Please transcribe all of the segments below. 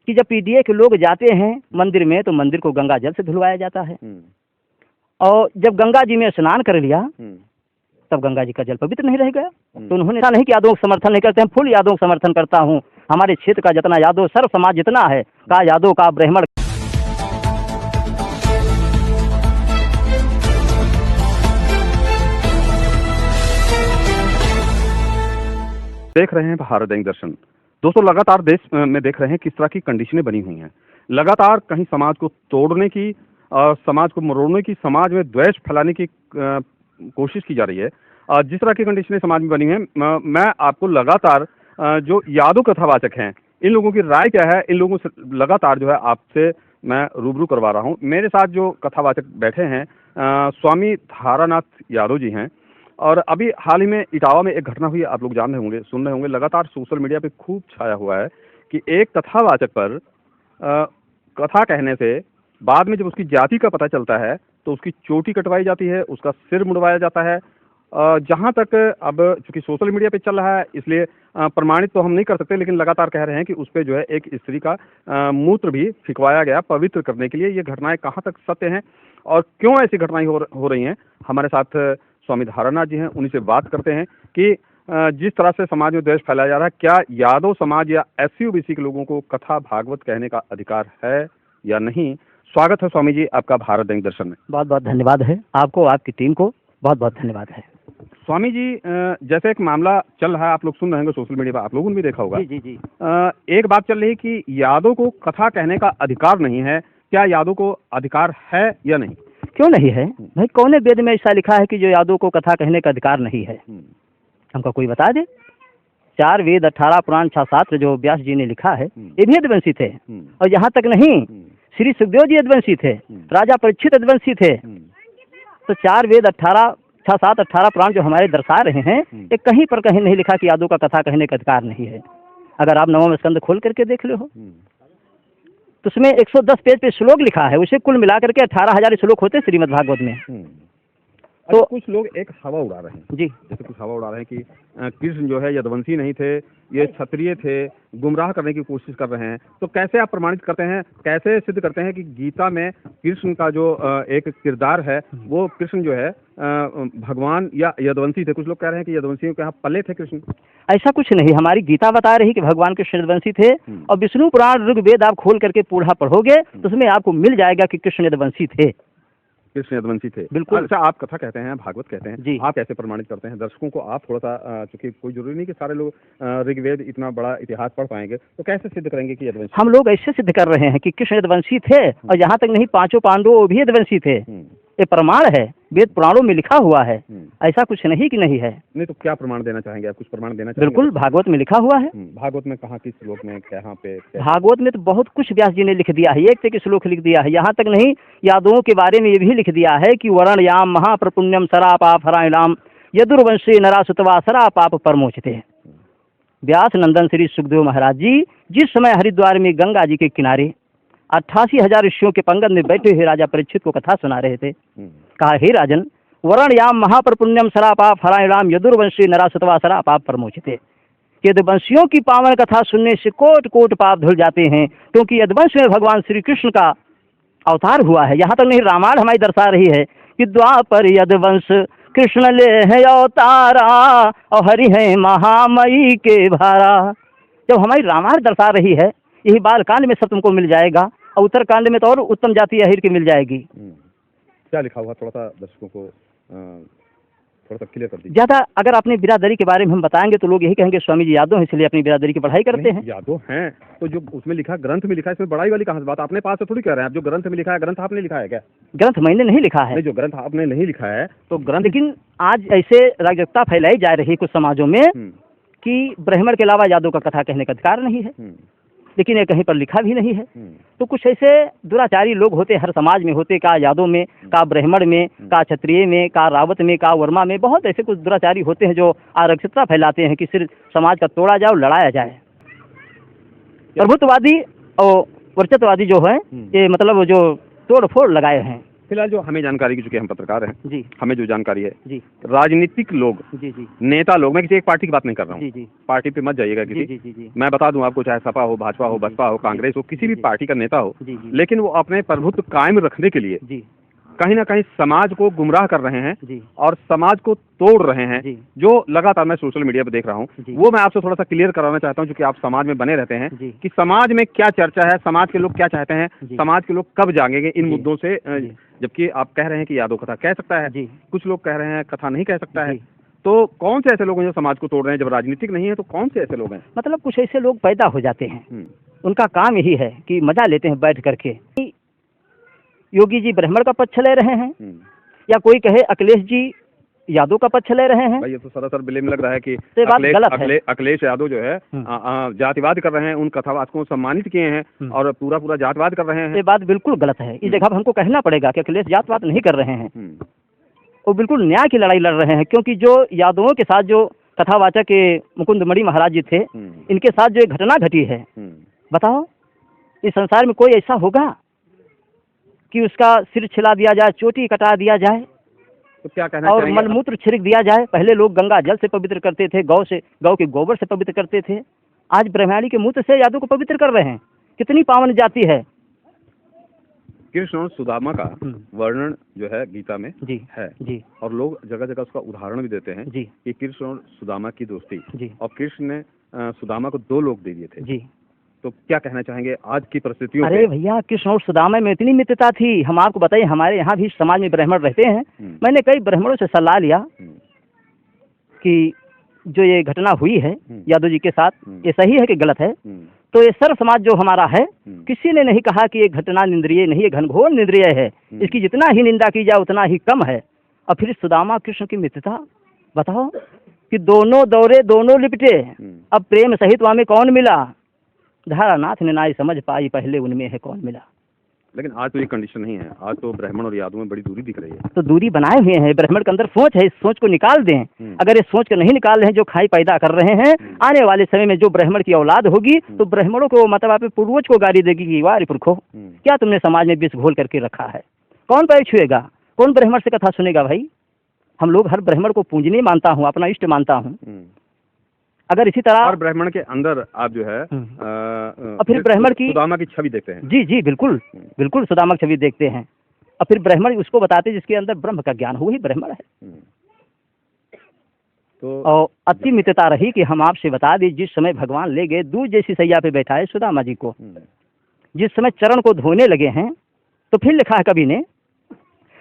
कि जब पीडीए के लोग जाते हैं मंदिर में तो मंदिर को गंगा जल से धुलवाया जाता है, और जब गंगा जी में स्नान कर लिया तब गंगा जी का जल पवित्र नहीं रह गया। तो उन्होंने कहा नहीं कि यादवों का समर्थन नहीं करते हैं, फुल यादवों का समर्थन करता हूँ। हमारे क्षेत्र का जितना यादव सर्व समाज जितना है, का यादव का ब्राह्मण। देख रहे हैं भारत दैनिक दर्शन। दोस्तों, लगातार देश में देख रहे हैं किस तरह की कंडीशनें बनी हुई हैं। लगातार कहीं समाज को तोड़ने की, समाज को मरोड़ने की, समाज में द्वेष फैलाने की कोशिश की जा रही है। जिस तरह की कंडीशनें समाज में बनी हैं, मैं आपको लगातार जो यादव कथावाचक हैं, इन लोगों की राय क्या है, इन लोगों से लगातार जो है आपसे मैं रूबरू करवा रहा हूं। मेरे साथ जो कथावाचक बैठे हैं स्वामी धारानाथ यादव जी हैं, और अभी हाल ही में इटावा में एक घटना हुई, आप लोग जान रहे होंगे, सुन रहे होंगे, लगातार सोशल मीडिया पे खूब छाया हुआ है कि एक कथावाचक पर कथा कहने से बाद में जब उसकी जाति का पता चलता है तो उसकी चोटी कटवाई जाती है, उसका सिर मुड़वाया जाता है। जहां तक अब चूंकि सोशल मीडिया पे चल रहा है इसलिए प्रमाणित तो हम नहीं कर सकते, लेकिन लगातार कह रहे हैं कि उस पर जो है एक स्त्री का मूत्र भी फिकवाया गया पवित्र करने के लिए। ये घटनाएं कहाँ तक सत्य हैं और क्यों ऐसी घटनाएं हो रही हैं, हमारे साथ स्वामी धारानाथ जी हैं, उन्हीं से बात करते हैं कि जिस तरह से समाज में द्वेष फैलाया जा रहा है, क्या यादव समाज या SC OBC के लोगों को कथा भागवत कहने का अधिकार है या नहीं। स्वागत है स्वामी जी आपका भारत दैनिक दर्शन में। बहुत बहुत धन्यवाद है आपको, आपकी टीम को बहुत बहुत धन्यवाद है। स्वामी जी, जैसे एक मामला चल रहा है, आप लोग सुन रहे होंगे सोशल मीडिया पर, आप लोगों ने भी देखा होगा। जी। एक बात चल रही है कि यादव को कथा कहने का अधिकार नहीं है। क्या यादव को अधिकार है या नहीं? क्यों नहीं है भाई? कौन वेद में ऐसा लिखा है कि जो यादव को कथा कहने का अधिकार नहीं है? हमको कोई बता दे। 4 वेद 18 पुराण 6 शास्त्र जो व्यास जी ने लिखा है ये भी यदुवंशी थे। और यहाँ तक नहीं, श्री सुखदेव जी यदुवंशी थे, राजा परीक्षित यदुवंशी थे। तो 4 वेद 18 6 7 18 पुराण जो हमारे दर्शा रहे हैं, ये कहीं पर कहीं नहीं लिखा कि यादव का कथा कहने का अधिकार नहीं है। अगर आप नवम स्कंद खोल करके देख ले हो तो उसमें 110 पेज पे श्लोक लिखा है, उसे कुल मिलाकर के 18,000 श्लोक होते श्रीमद् भागवत में। तो कुछ लोग एक हवा उड़ा रहे हैं जी, जैसे कुछ हवा उड़ा रहे हैं कि कृष्ण जो है यदुवंशी नहीं थे, ये क्षत्रिय थे, गुमराह करने की कोशिश कर रहे हैं। तो कैसे आप प्रमाणित करते हैं, कैसे सिद्ध करते हैं कि गीता में कृष्ण का जो एक किरदार है वो कृष्ण जो है भगवान या यदुवंशी थे? कुछ लोग कह रहे हैं कि यदुवंशियों के यहाँ पले थे कृष्ण। ऐसा कुछ नहीं, हमारी गीता बता रही कि भगवान कृष्ण यदुवंशी थे। और विष्णु पुराण ऋग्वेद आप खोल करके पूरा पढ़ोगे तो उसमें आपको मिल जाएगा कि कृष्ण यदुवंशी थे, कृष्ण यदुवंशी थे। बिल्कुल। अच्छा, आप कथा कहते हैं, भागवत कहते हैं जी, आप कैसे प्रमाणित करते हैं? दर्शकों को आप थोड़ा सा, चूंकि कोई जरूरी नहीं कि सारे लोग ऋग्वेद इतना बड़ा इतिहास पढ़ पाएंगे, तो कैसे सिद्ध करेंगे कि यदुवंशी? हम लोग ऐसे सिद्ध कर रहे हैं कि कृष्ण यदुवंशी थे, और यहाँ तक नहीं 5 पांडवों भी यदुवंशी थे। ये प्रमाण है, वेद पुराणों में लिखा हुआ है, ऐसा कुछ नहीं कि नहीं है। नहीं तो क्या प्रमाण देना चाहेंगे आप? कुछ प्रमाण देना चाहेंगे? बिल्कुल, भागवत में लिखा हुआ है। भागवत में कहाँ, किस श्लोक में, कहाँ पे? भागवत में तो बहुत कुछ व्यास जी ने लिख दिया है, एक से श्लोक लिख दिया है। यहाँ तक नहीं, यादवों के बारे में ये भी लिख दिया है कि वरण याम महाप्रपुण्यम सरा पाप हराम यदुर्वंशी नरा सुतवा सरा पाप परमोचते। व्यास नंदन श्री सुखदेव महाराज जी जिस समय हरिद्वार में गंगा जी के किनारे 88,000 ऋषियों के पंगत में बैठे हुए राजा परीक्षित को कथा सुना रहे थे, कहा हे राजन, वरण याम महाप्रपुण्यम सरा पाप हराम यदुर्वंशी नरा सुतवा सरा पाप परमोचते। यदुवंशियों की पावन कथा सुनने से कोट कोट पाप धुल जाते हैं, क्योंकि यदुवंश में भगवान श्री कृष्ण का अवतार हुआ है। यहाँ तक नहीं, रामायण हमारी दर्शा रही है कि द्वापर यदुवंश कृष्ण ले है अवतारा और हरि है महामयी के भारा। जब हमारी रामायण दर्शा रही है, यही बालकांड में सब तुमको मिल जाएगा, और उत्तरकांड में तो और उत्तम जाति अहिर की मिल जाएगी। क्या लिखा हुआ, थोड़ा सा दर्शकों को थोड़ा सा क्लियर कर दीजिए। ज्यादा अगर अपनी बिरादरी के बारे में हम बताएंगे तो लोग यही कहेंगे स्वामी जी यादव हैं इसलिए अपनी बिरादरी की पढ़ाई करते हैं। यादव हैं तो जो उसमें लिखा, ग्रंथ में लिखा है, इसमें बड़ाई वाली कहाँ से बात? अपने पास से थोड़ी कह रहे हैं आप। जो ग्रंथ में लिखा है, ग्रंथ आपने लिखा है क्या? ग्रंथ मैंने नहीं लिखा है। नहीं, जो ग्रंथ आपने नहीं लिखा है तो ग्रंथ। लेकिन आज ऐसे राजकता फैलाई जा रही है कुछ समाजों में कि ब्राह्मण के अलावा यादव का कथा कहने का अधिकार नहीं है, लेकिन ये कहीं पर लिखा भी नहीं है। तो कुछ ऐसे दुराचारी लोग होते, हर समाज में होते, का यादव में, का ब्राह्मण में, का क्षत्रिय में, का रावत में, का वर्मा में, बहुत ऐसे कुछ दुराचारी होते हैं जो आरक्षितता फैलाते हैं कि सिर्फ समाज का तोड़ा जाए और लड़ाया जाए। प्रभुत्ववादी और वर्चस्ववादी जो है, ये मतलब जो तोड़ फोड़ लगाए हैं, फिलहाल जो हमें जानकारी की, चूंकि हम पत्रकार हैं, जी हमें जो जानकारी है, जी राजनीतिक लोग, जी जी नेता लोग, मैं किसी एक पार्टी की बात नहीं कर रहा जी हूँ, जी पार्टी पे मत जाइएगा जी किसी। जी जी जी मैं बता दूं आपको, चाहे सपा हो, भाजपा हो, जी, जी, बसपा हो, जी, कांग्रेस हो, किसी भी जी, पार्टी का नेता हो, जी जी लेकिन वो अपने प्रभुत्व कायम रखने के लिए जी कहीं ना कहीं समाज को गुमराह कर रहे हैं जी और समाज को तोड़ रहे हैं, जी जो लगातार मैं सोशल मीडिया पर देख रहा हूँ। जी। वो मैं आपसे थोड़ा सा क्लियर कराना चाहता हूँ, क्योंकि आप समाज में बने रहते हैं, जी कि समाज में क्या चर्चा है, समाज के लोग क्या चाहते हैं, जी समाज के लोग कब जागेंगे इन जी मुद्दों से। जी जबकि आप कह रहे हैं कि यादव कथा कह सकता है, जी कुछ लोग कह रहे हैं कथा नहीं कह सकता है। जी। तो कौन से ऐसे लोग हैं जो समाज को तोड़ रहे हैं? जब राजनीतिक नहीं है तो कौन से ऐसे लोग हैं? मतलब कुछ ऐसे लोग पैदा हो जाते हैं, हम्म, उनका काम यही है कि मजा लेते हैं बैठ करके। योगी जी ब्राह्मण का पक्ष ले रहे हैं, हम्म। या कोई कहे अखिलेश जी यादव का पक्ष ले रहे हैं। भाई ये तो सरासर ब्लेम लग रहा है कि तो ये बात गलत है। अखिलेश यादव जो है जातिवाद कर रहे हैं, उन कथावाचकों को सम्मानित किए हैं और पूरा पूरा जातवाद कर रहे हैं। ये बात बिल्कुल गलत है। इस जगह पर हमको कहना पड़ेगा कि अखिलेश जातवाद नहीं कर रहे हैं, वो बिल्कुल न्याय की लड़ाई लड़ रहे हैं। क्योंकि जो यादवों के साथ जो कथावाचक के मुकुंदमणि महाराज जी थे, इनके साथ जो एक घटना घटी है, बताओ इस संसार में कोई ऐसा होगा कि उसका सिर छिला दिया जाए, चोटी कटा दिया जाए तो क्या कहना और चाहेंगे? मलमूत्र छिड़क दिया जाए। पहले लोग गंगा जल से पवित्र करते थे, गौ के गोबर से पवित्र करते थे, आज ब्रह्माणी के मूत्र से यादव को पवित्र कर रहे हैं। कितनी पावन जाति है। कृष्ण और सुदामा का वर्णन जो है गीता में जी है जी और लोग जगह जगह उसका उदाहरण भी देते हैं जी कि कृष्ण और सुदामा की दोस्ती, जी और कृष्ण ने सुदामा को 2 लोग दे दिए थे। जी। तो क्या कहना चाहेंगे आज की परिस्थितियों अरे पे? भैया, कृष्ण और सुदामा में इतनी मित्रता थी। हम आपको बताइए, हमारे यहाँ भी समाज में ब्राह्मण रहते हैं। मैंने कई ब्राह्मणों से सलाह लिया कि जो ये घटना हुई है यादव जी के साथ, ये सही है कि गलत है। तो ये सर्व समाज जो हमारा है, किसी ने नहीं कहा कि ये घटना निंदनीय नहीं है, घनघोर निंदनीय है। इसकी जितना ही निंदा की जाए उतना ही कम है। और फिर सुदामा कृष्ण की मित्रता बताओ कि दोनों दौड़े दोनों लिपटे, अब प्रेम सहित वहाँ में कौन मिला? धारानाथ ने नाई समझ पाई, पहले उनमें है कौन मिला। लेकिन आज तो ये कंडीशन नहीं है। आज तो ब्राह्मण और यादव में बड़ी दूरी दिख रही है। तो दूरी बनाए हुए हैं। ब्राह्मण के अंदर सोच है, इस सोच को निकाल दें। अगर इस सोच को नहीं निकाल रहे हैं, जो खाई पैदा कर रहे हैं, आने वाले समय में जो ब्राह्मण की औलाद होगी तो ब्राह्मणों को मतलब आप पूर्वज को गाली देगी कि वाह रे पुरखो, क्या तुमने समाज में विष घोल करके रखा है। कौन पैर छुएगा? कौन ब्राह्मण से कथा सुनेगा? भाई हम लोग हर ब्राह्मण को पूजनीय मानता हूँ, अपना इष्ट मानता हूँ। अगर इसी तरह और ब्राह्मण के अंदर आप जो है और फिर ब्राह्मण की सुदामा की छवि देखते हैं। जी जी बिल्कुल बिल्कुल, सुदामा की छवि देखते हैं। और फिर ब्राह्मण उसको बताते जिसके अंदर ब्रह्म का ज्ञान हो, वही ब्राह्मण है। तो और अति मित्रता रही कि हम आपसे बता दें, जिस समय भगवान ले गए दूध जैसी सैया पे बैठाए सुदामा जी को, जिस समय चरण को धोने लगे हैं, तो फिर लिखा है कवि ने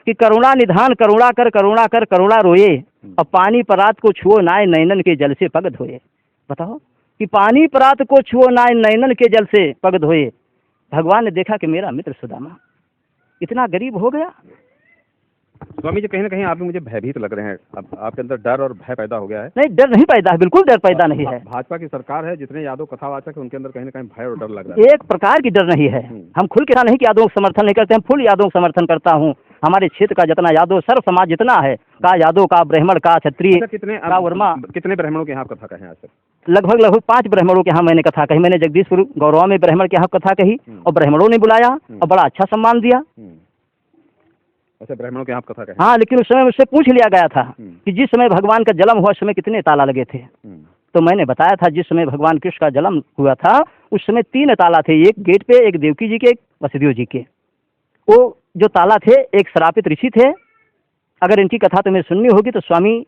कि करुणा निधान करुणा कर करुणा रोए, और पानी परात को छुओ नाय नैनन के जल से पग धोए। बताओ कि पानी परात को छुओ नाय नैनन के जल से पग धोए। भगवान ने देखा कि मेरा मित्र सुदामा इतना गरीब हो गया। स्वामी जी, कहीं ना कहीं आप मुझे भयभीत लग रहे हैं। अब आपके अंदर डर और भय पैदा हो गया है। नहीं, डर नहीं पैदा है, बिल्कुल डर पैदा नहीं है। भाजपा की सरकार है, जितने यादव कथावाचक है उनके अंदर कहीं ना कहीं भय और डर लग रहा है। एक प्रकार की डर नहीं है। हम खुल के नहीं कि यादव का समर्थन नहीं करते, हम फुल यादव का समर्थन करता हूँ। हमारे क्षेत्र का जितना यादव सर्व समाज जितना है, का यादव का ब्राह्मण का क्षत्रिय का वर्मा, कितने ब्राह्मणों के यहाँ कथा कहे आज तक? लगभग 5 ब्राह्मणों के यहाँ मैंने कथा कही। मैंने जगदीशपुर गौरवा में ब्राह्मण के यहाँ कथा कही और ब्राह्मणों ने बुलाया और बड़ा अच्छा सम्मान दिया। अच्छा, ब्राह्मणों के यहाँ कथा कहे? हाँ, लेकिन उस समय मुझसे पूछ लिया गया था कि जिस समय भगवान का जन्म हुआ उस समय कितने ताला लगे थे। तो मैंने बताया था जिस समय भगवान कृष्ण का जन्म हुआ था उस समय 3 ताला थे, एक गेट पे, एक देवकी जी के, एक वसुदेव जी के। वो जो ताला थे, एक श्रापित ऋषि थे। अगर इनकी कथा तुम्हें सुननी होगी तो स्वामी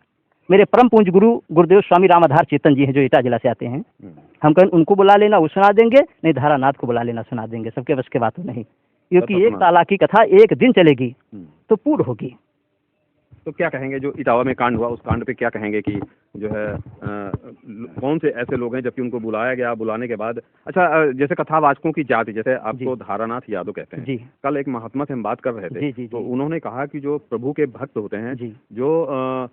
मेरे परम पूज्य गुरु गुरुदेव स्वामी रामाधार चेतन जी हैं, जो एटा जिला से आते हैं। हम कहें उनको बुला लेना, वो सुना देंगे, नहीं धारानाथ को बुला लेना, सुना देंगे। सबके बस के बात नहीं, क्योंकि एक ताला की कथा एक दिन चलेगी तो पूर्ण होगी। तो क्या कहेंगे जो इटावा में कांड हुआ, उस कांड पे क्या कहेंगे कि जो है कौन से ऐसे लोग हैं जबकि उनको बुलाया गया, बुलाने के बाद अच्छा जैसे कथावाचकों की जाति, जैसे आपको धारानाथ यादव कहते हैं। कल एक महात्मा से हम बात कर रहे थे, तो उन्होंने कहा कि जो प्रभु के भक्त होते हैं, जो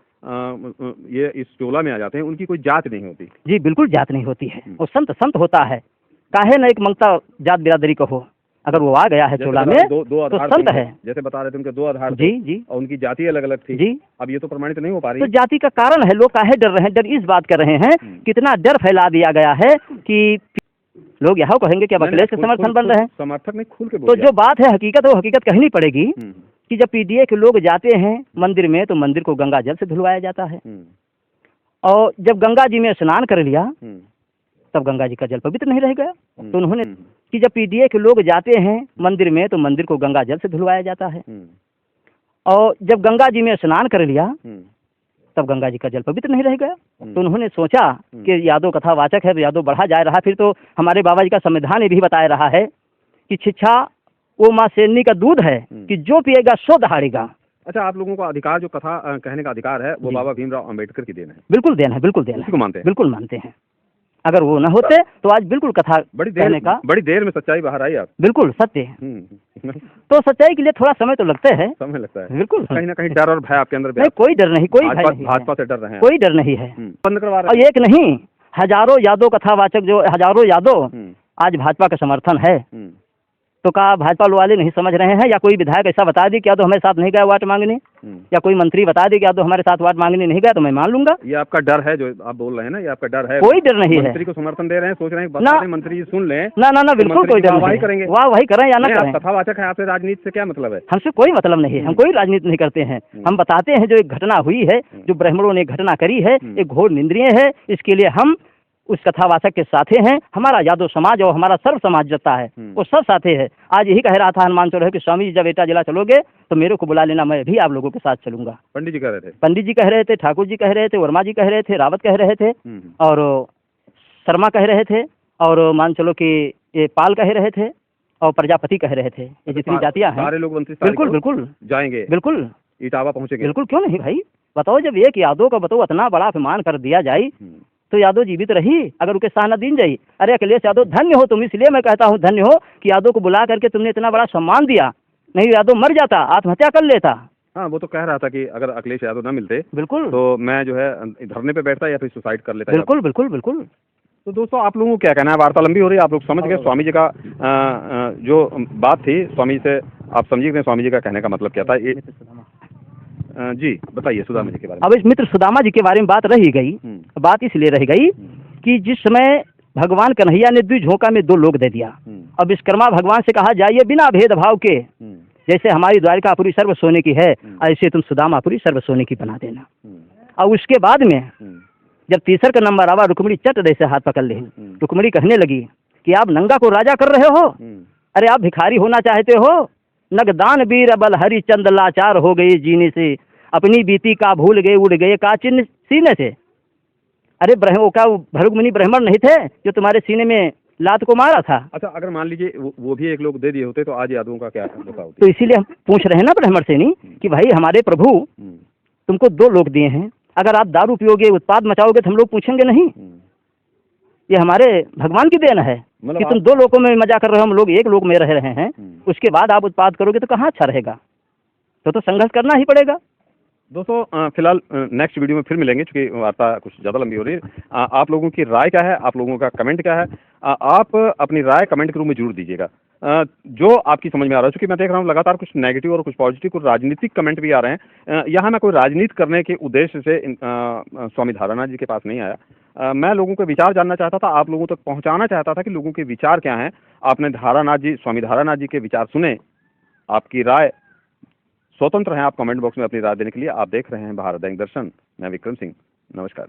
ये इस टोला में आ जाते हैं, उनकी कोई जात नहीं होती। जी बिल्कुल जात नहीं होती है, वो संत संत होता है। काहे न एक मंगता जात बिरादरी को हो, अगर वो आ गया है चोला में दो तो संत है। जैसे बता रहे थे उनके 2 आधार जी जी, और उनकी जाति अलग अलग थी। जी, अब ये तो प्रमाणित नहीं हो पा रही। तो जाति का कारण है, लोग काहे डर रहे हैं? डर इस बात कर रहे हैं, कितना डर फैला दिया गया है कि लोग यहाँ कहेंगे कि अब अखिलेश के समर्थन बन रहे हैं। समर्थक नहीं, खुल के तो जो बात है हकीकत, वो हकीकत कहनी पड़ेगी कि जब पीडीए के लोग जाते हैं मंदिर में तो मंदिर को गंगा जल से धुलवाया जाता है, और जब गंगा जी में स्नान कर लिया तब गंगा जी का जल पवित्र नहीं रह गया। तो उन्होंने कि जब पीडीए के लोग जाते हैं मंदिर में तो मंदिर को गंगा जल से धुलवाया जाता है, और जब गंगा जी में स्नान कर लिया तब गंगा जी का जल पवित्र नहीं रह गया। तो उन्होंने सोचा कि यादव कथावाचक है तो यादव बढ़ा जा रहा। फिर तो हमारे बाबा जी का संविधान ये भी बताया रहा है कि शिक्षा वो माँ शेरनी का दूध है कि जो पिएगा सो दहाड़ेगा। अच्छा, आप लोगों का अधिकार, जो कथा कहने का अधिकार है, वो बाबा भीमराव अंबेडकर की देन है। बिल्कुल देन है, बिल्कुल देन है, मानते हैं, बिल्कुल मानते हैं। अगर वो न होते तो आज बिल्कुल कथा बड़ी देर में सच्चाई बाहर आई। आप बिल्कुल सत्य है। तो सच्चाई के लिए थोड़ा समय तो लगता है, समय लगता है, बिल्कुल। कहीं ना कहीं डर और भय आपके अंदर नहीं, कोई डर नहीं, कोई भय नहीं, भाजपा से डर रहे हैं, कोई डर नहीं है। बंद करवा रहे और एक नहीं, हजारों यादव कथावाचक, जो हजारों यादव आज भाजपा का समर्थन है, तो क्या भाजपा वाले नहीं समझ रहे हैं? या कोई विधायक ऐसा बता दी क्या तो हमारे साथ नहीं गया वोट मांगने, या कोई मंत्री बता दी क्या तो हमारे साथ वोट मांगने नहीं गया, तो मैं मान लूंगा। ये आपका डर है जो आप बोल रहे हैं ना, ये आपका डर है? कोई डर नहीं है। मंत्री को समर्थन दे रहे हैं, सोच रहे हैं ना मंत्री जी सुन लें। ना ना ना, बिल्कुल कोई डर नहीं करेंगे, वाह वही करें या ना करें। कथावाचक है, आपसे राजनीति से क्या मतलब है? हमसे कोई मतलब नहीं है, हम कोई राजनीति नहीं करते हैं। हम बताते हैं जो एक घटना हुई है, जो ब्राह्मणों ने घटना करी है, एक घोर निंदनीय है। इसके लिए हम उस कथावाचक के साथे हैं। हमारा यादव समाज और हमारा सर्व समाज जता है, वो सब साथे है। आज यही कह रहा था हनुमान चौराहे कि स्वामी जी जब एटा जिला चलोगे तो मेरे को बुला लेना, मैं भी आप लोगों के साथ चलूंगा। पंडित जी कह रहे थे, पंडित जी कह रहे थे, ठाकुर जी कह रहे थे, वर्मा जी कह रहे थे, रावत कह रहे थे, और शर्मा कह रहे थे, और मान चलो कि ये पाल कह रहे थे, और प्रजापति कह रहे थे। ये जितनी जातियां हैं सारे लोग बिल्कुल बिल्कुल जाएंगे, बिल्कुल इटावा पहुंचेंगे। बिल्कुल, क्यों नहीं भाई। बताओ, जब एक यादव का बताओ इतना बड़ा अपमान कर दिया जाए तो यादव जीवित रही अगर उनके साथ दीन जाई। अरे अखिलेश यादव धन्य हो तुम, इसलिए मैं कहता हूँ धन्य हो कि यादव को बुला करके तुमने इतना बड़ा सम्मान दिया। नहीं यादव मर जाता, आत्महत्या कर लेता। हाँ, वो तो कह रहा था कि अगर अखिलेश यादव ना मिलते बिल्कुल तो मैं जो है धरने पे बैठता या फिर सुसाइड कर लेता। बिल्कुल बिल्कुल बिल्कुल। तो दोस्तों, आप लोगों को क्या कहना है? वार्ता लंबी हो रही है, आप लोग समझ गए स्वामी जी का जो बात थी, स्वामी से आप समझ गए स्वामी जी का कहने का मतलब क्या था। जी बताइए सुदामा जी के बारे में। अब इस मित्र सुदामा जी के बारे में बात रही गई, बात इसलिए रह गई कि जिस समय भगवान कन्हैया ने द्विझोंका में 2 लोक दे दिया, अब विश्वकर्मा भगवान से कहा जाइए बिना भेदभाव के, जैसे हमारी द्वारिकापुरी सर्व सोने की है ऐसे तुम सुदामापुरी सर्व सोने की बना देना। और उसके बाद में जब तीसर का नंबर आवा, रुक्मिणी चट जैसे हाथ पकड़ ले। रुक्मिणी कहने लगी कि आप नंगा को राजा कर रहे हो, अरे आप भिखारी होना चाहते हो। नगदान वीर बल हरिचंद लाचार हो गए जीने से, अपनी बीती का भूल गए, उड़ गए का चिन्ह सीने से। अरे ब्रह्म का भृगुमुनि ब्राह्मण नहीं थे जो तुम्हारे सीने में लात को मारा था? अच्छा, अगर मान लीजिए वो भी एक लोग दे दिए होते तो आज यादवों का क्या बताओ। तो इसीलिए हम पूछ रहे हैं ना ब्राह्मण से नहीं कि भाई हमारे प्रभु तुमको 2 लोक दिए हैं, अगर आप दारू पियोगे, उत्पाद मचाओगे तो हम लोग पूछेंगे नहीं? ये हमारे भगवान की देन है कि तुम 2 लोकों में मजा कर रहे हो, हम लोग एक लोक में रह रहे हैं। उसके बाद आप उत्पाद करोगे तो कहाँ अच्छा रहेगा? तो संघर्ष करना ही पड़ेगा। दोस्तों, फिलहाल नेक्स्ट वीडियो में फिर मिलेंगे, क्योंकि वार्ता कुछ ज़्यादा लंबी हो रही है। आप लोगों की राय क्या है, आप लोगों का कमेंट क्या है, आप अपनी राय कमेंट के रूप में जरूर दीजिएगा। जो आपकी समझ में आ रहा है, क्योंकि मैं देख रहा हूँ लगातार कुछ नेगेटिव और कुछ पॉजिटिव, कुछ राजनीतिक कमेंट भी आ रहे हैं। यहाँ मैं कोई राजनीति करने के उद्देश्य से स्वामी धारानाथ जी के पास नहीं आया। मैं लोगों के विचार जानना चाहता था, आप लोगों तक पहुँचाना चाहता था कि लोगों के विचार क्या हैं। आपने स्वामी धारानाथ जी के विचार सुने, आपकी राय स्वतंत्र हैं, आप कमेंट बॉक्स में अपनी राय देने के लिए। आप देख रहे हैं भारत दैनिक दर्शन, मैं विक्रम सिंह, नमस्कार।